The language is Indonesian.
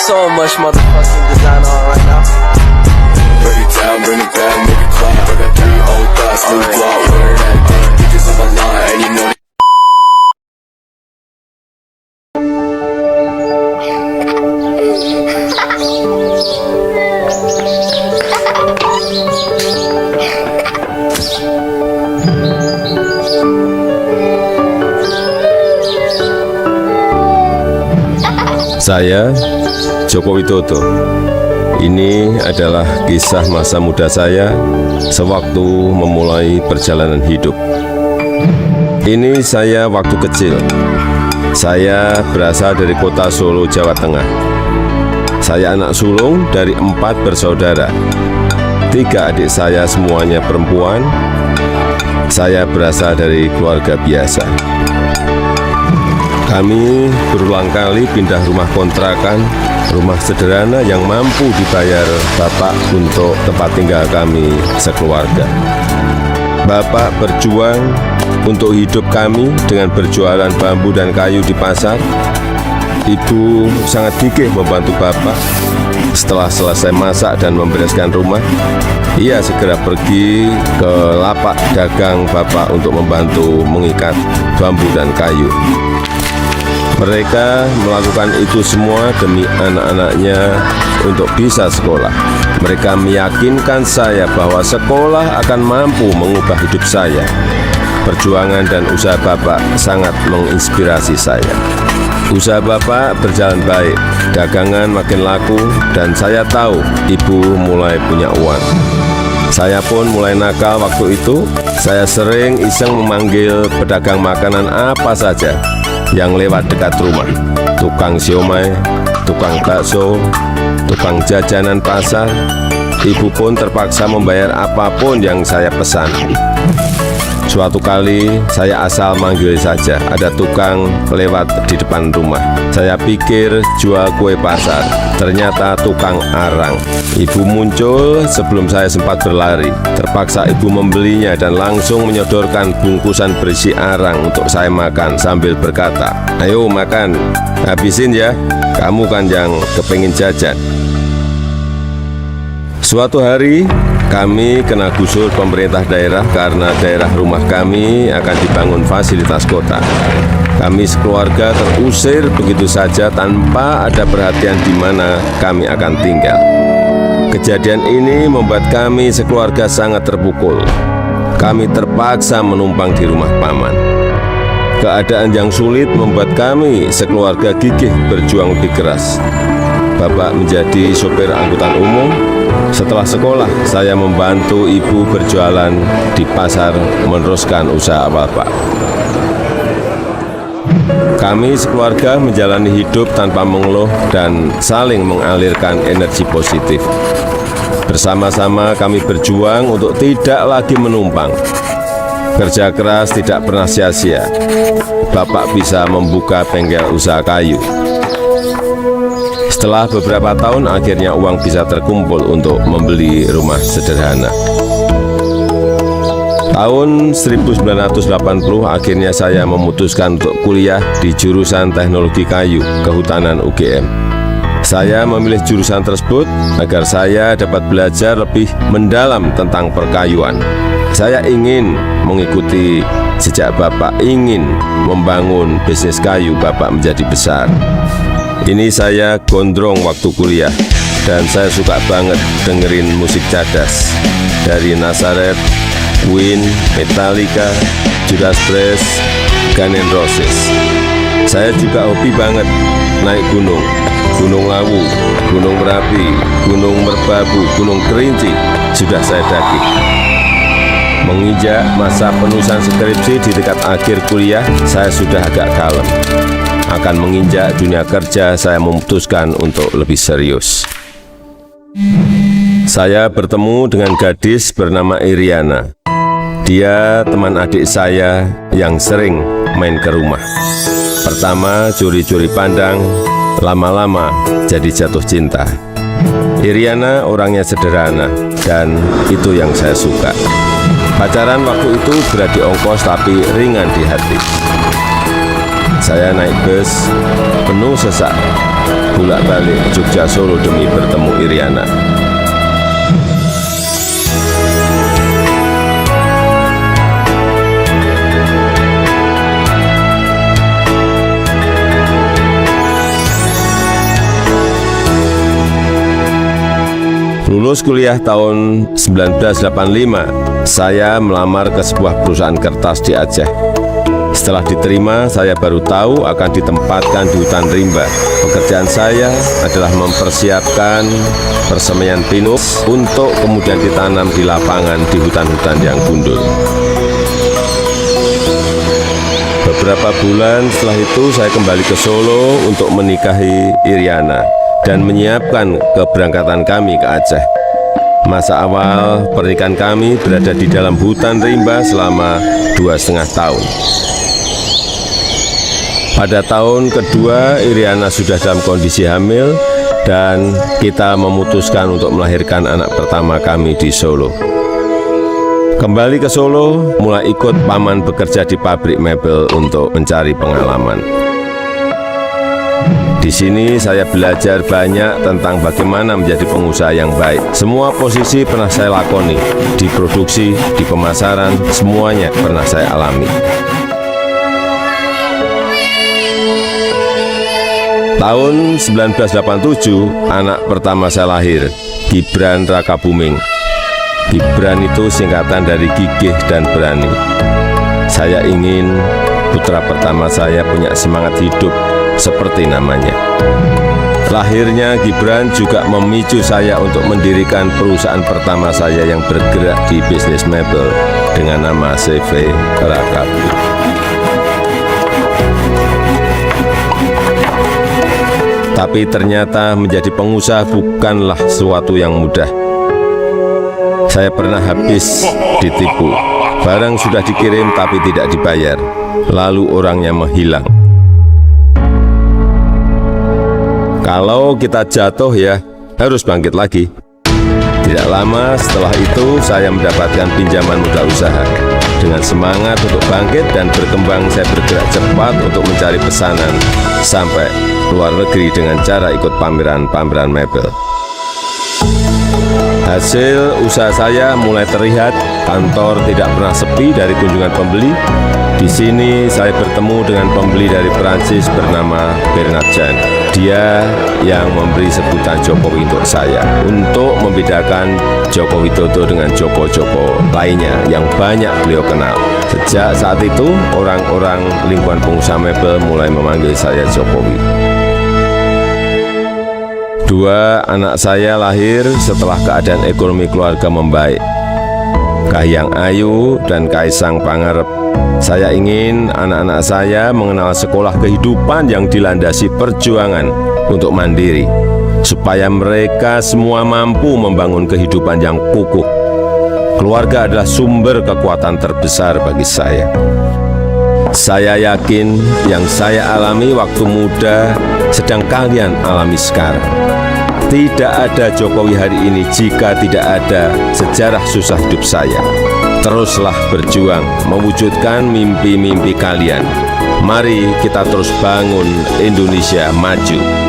so much motherfucking design on right now. Break it down, bring it back, make it clap. I got 3 old thoughts, new block, wearing that dick. Bitches on my line, and you know Saya Joko Widodo. Ini adalah kisah masa muda saya sewaktu memulai perjalanan hidup. Ini saya waktu kecil. Saya berasal dari kota Solo, Jawa Tengah. Saya anak sulung dari 4 bersaudara. 3 adik saya semuanya perempuan. Saya berasal dari keluarga biasa. Kami berulang kali pindah rumah kontrakan, rumah sederhana yang mampu dibayar Bapak untuk tempat tinggal kami sekeluarga. Bapak berjuang untuk hidup kami dengan berjualan bambu dan kayu di pasar. Ibu sangat gigih membantu Bapak. Setelah selesai masak dan membereskan rumah, ia segera pergi ke lapak dagang Bapak untuk membantu mengikat bambu dan kayu. Mereka melakukan itu semua demi anak-anaknya untuk bisa sekolah. Mereka meyakinkan saya bahwa sekolah akan mampu mengubah hidup saya. Perjuangan dan usaha Bapak sangat menginspirasi saya. Usaha Bapak berjalan baik, dagangan makin laku, dan saya tahu Ibu mulai punya uang. Saya pun mulai nakal waktu itu. Saya sering iseng memanggil pedagang makanan apa saja yang lewat dekat rumah. Tukang siomay, tukang bakso, tukang jajanan pasar. Ibu pun terpaksa membayar apapun yang saya pesan. Suatu kali saya asal manggil saja, ada tukang lewat di depan rumah. Saya pikir jual kue pasar, ternyata tukang arang. Ibu muncul sebelum saya sempat berlari. Terpaksa ibu membelinya dan langsung menyodorkan bungkusan berisi arang untuk saya makan sambil berkata, "Ayo makan, habisin ya, kamu kan yang kepengin jajan." Suatu hari kami kena gusur pemerintah daerah karena daerah rumah kami akan dibangun fasilitas kota. Kami sekeluarga terusir begitu saja tanpa ada perhatian di mana kami akan tinggal. Kejadian ini membuat kami sekeluarga sangat terpukul. Kami terpaksa menumpang di rumah paman. Keadaan yang sulit membuat kami sekeluarga gigih berjuang lebih keras. Bapak menjadi sopir angkutan umum. Setelah sekolah, saya membantu ibu berjualan di pasar meneruskan usaha Bapak. Kami sekeluarga menjalani hidup tanpa mengeluh dan saling mengalirkan energi positif. Bersama-sama kami berjuang untuk tidak lagi menumpang. Kerja keras tidak pernah sia-sia. Bapak bisa membuka bengkel usaha kayu. Setelah beberapa tahun, akhirnya uang bisa terkumpul untuk membeli rumah sederhana. Tahun 1980, akhirnya saya memutuskan untuk kuliah di jurusan Teknologi Kayu Kehutanan UGM. Saya memilih jurusan tersebut agar saya dapat belajar lebih mendalam tentang perkayuan. Saya ingin mengikuti jejak Bapak, ingin membangun bisnis kayu Bapak menjadi besar. Ini saya gondrong waktu kuliah, dan saya suka banget dengerin musik cadas dari Nazareth, Queen, Metallica, Judas Priest, Guns N' Roses. Saya juga hobi banget naik gunung, Gunung Lawu, Gunung Merapi, Gunung Merbabu, Gunung Kerinci, sudah saya daki. Menginjak masa penulisan skripsi di dekat akhir kuliah, saya sudah agak kalem. Akan menginjak dunia kerja, saya memutuskan untuk lebih serius. Saya bertemu dengan gadis bernama Iriana. Dia teman adik saya yang sering main ke rumah. Pertama curi-curi pandang, lama-lama jadi jatuh cinta. Iriana orangnya sederhana, dan itu yang saya suka. Pacaran waktu itu berat di ongkos tapi ringan di hati. Saya naik bus penuh sesak bolak-balik Jogja Solo demi bertemu Iriana. Lulus kuliah tahun 1985, saya melamar ke sebuah perusahaan kertas di Aceh. Setelah diterima, saya baru tahu akan ditempatkan di hutan rimba. Pekerjaan saya adalah mempersiapkan persemaian pinus untuk kemudian ditanam di lapangan di hutan-hutan yang gundul. Beberapa bulan setelah itu, saya kembali ke Solo untuk menikahi Iriana dan menyiapkan keberangkatan kami ke Aceh. Masa awal pernikahan kami berada di dalam hutan rimba selama 2,5 tahun. Pada tahun kedua, Iriana sudah dalam kondisi hamil dan kita memutuskan untuk melahirkan anak pertama kami di Solo. Kembali ke Solo, mulai ikut paman bekerja di pabrik mebel untuk mencari pengalaman. Di sini saya belajar banyak tentang bagaimana menjadi pengusaha yang baik. Semua posisi pernah saya lakoni, di produksi, di pemasaran, semuanya pernah saya alami. Tahun 1987, anak pertama saya lahir, Gibran Raka Buming. Gibran itu singkatan dari gigih dan berani. Saya ingin putra pertama saya punya semangat hidup seperti namanya. Lahirnya Gibran juga memicu saya untuk mendirikan perusahaan pertama saya yang bergerak di bisnis mebel dengan nama CV Raka Buming. Tapi ternyata menjadi pengusaha bukanlah sesuatu yang mudah. Saya pernah habis ditipu. Barang sudah dikirim tapi tidak dibayar. Lalu orangnya menghilang. Kalau kita jatuh ya harus bangkit lagi. Tidak lama setelah itu saya mendapatkan pinjaman modal usaha. Dengan semangat untuk bangkit dan berkembang, saya bergerak cepat untuk mencari pesanan sampai luar negeri dengan cara ikut pameran-pameran mebel. Hasil usaha saya mulai terlihat, kantor tidak pernah sepi dari kunjungan pembeli. Di sini saya bertemu dengan pembeli dari Perancis bernama Bernard Jan. Dia yang memberi sebutan Jokowi untuk saya, untuk membedakan Joko Widodo dengan Joko-Joko lainnya yang banyak beliau kenal. Sejak saat itu, orang-orang lingkungan pengusaha mebel mulai memanggil saya Jokowi. 2 anak saya lahir setelah keadaan ekonomi keluarga membaik. Kahiyang Ayu dan Kaisang Pangarep. Saya ingin anak-anak saya mengenal sekolah kehidupan yang dilandasi perjuangan untuk mandiri, supaya mereka semua mampu membangun kehidupan yang kukuh. Keluarga adalah sumber kekuatan terbesar bagi saya. Saya yakin yang saya alami waktu muda sedang kalian alami sekarang. Tidak ada Jokowi hari ini jika tidak ada sejarah susah hidup saya. Teruslah berjuang mewujudkan mimpi-mimpi kalian. Mari kita terus bangun Indonesia maju.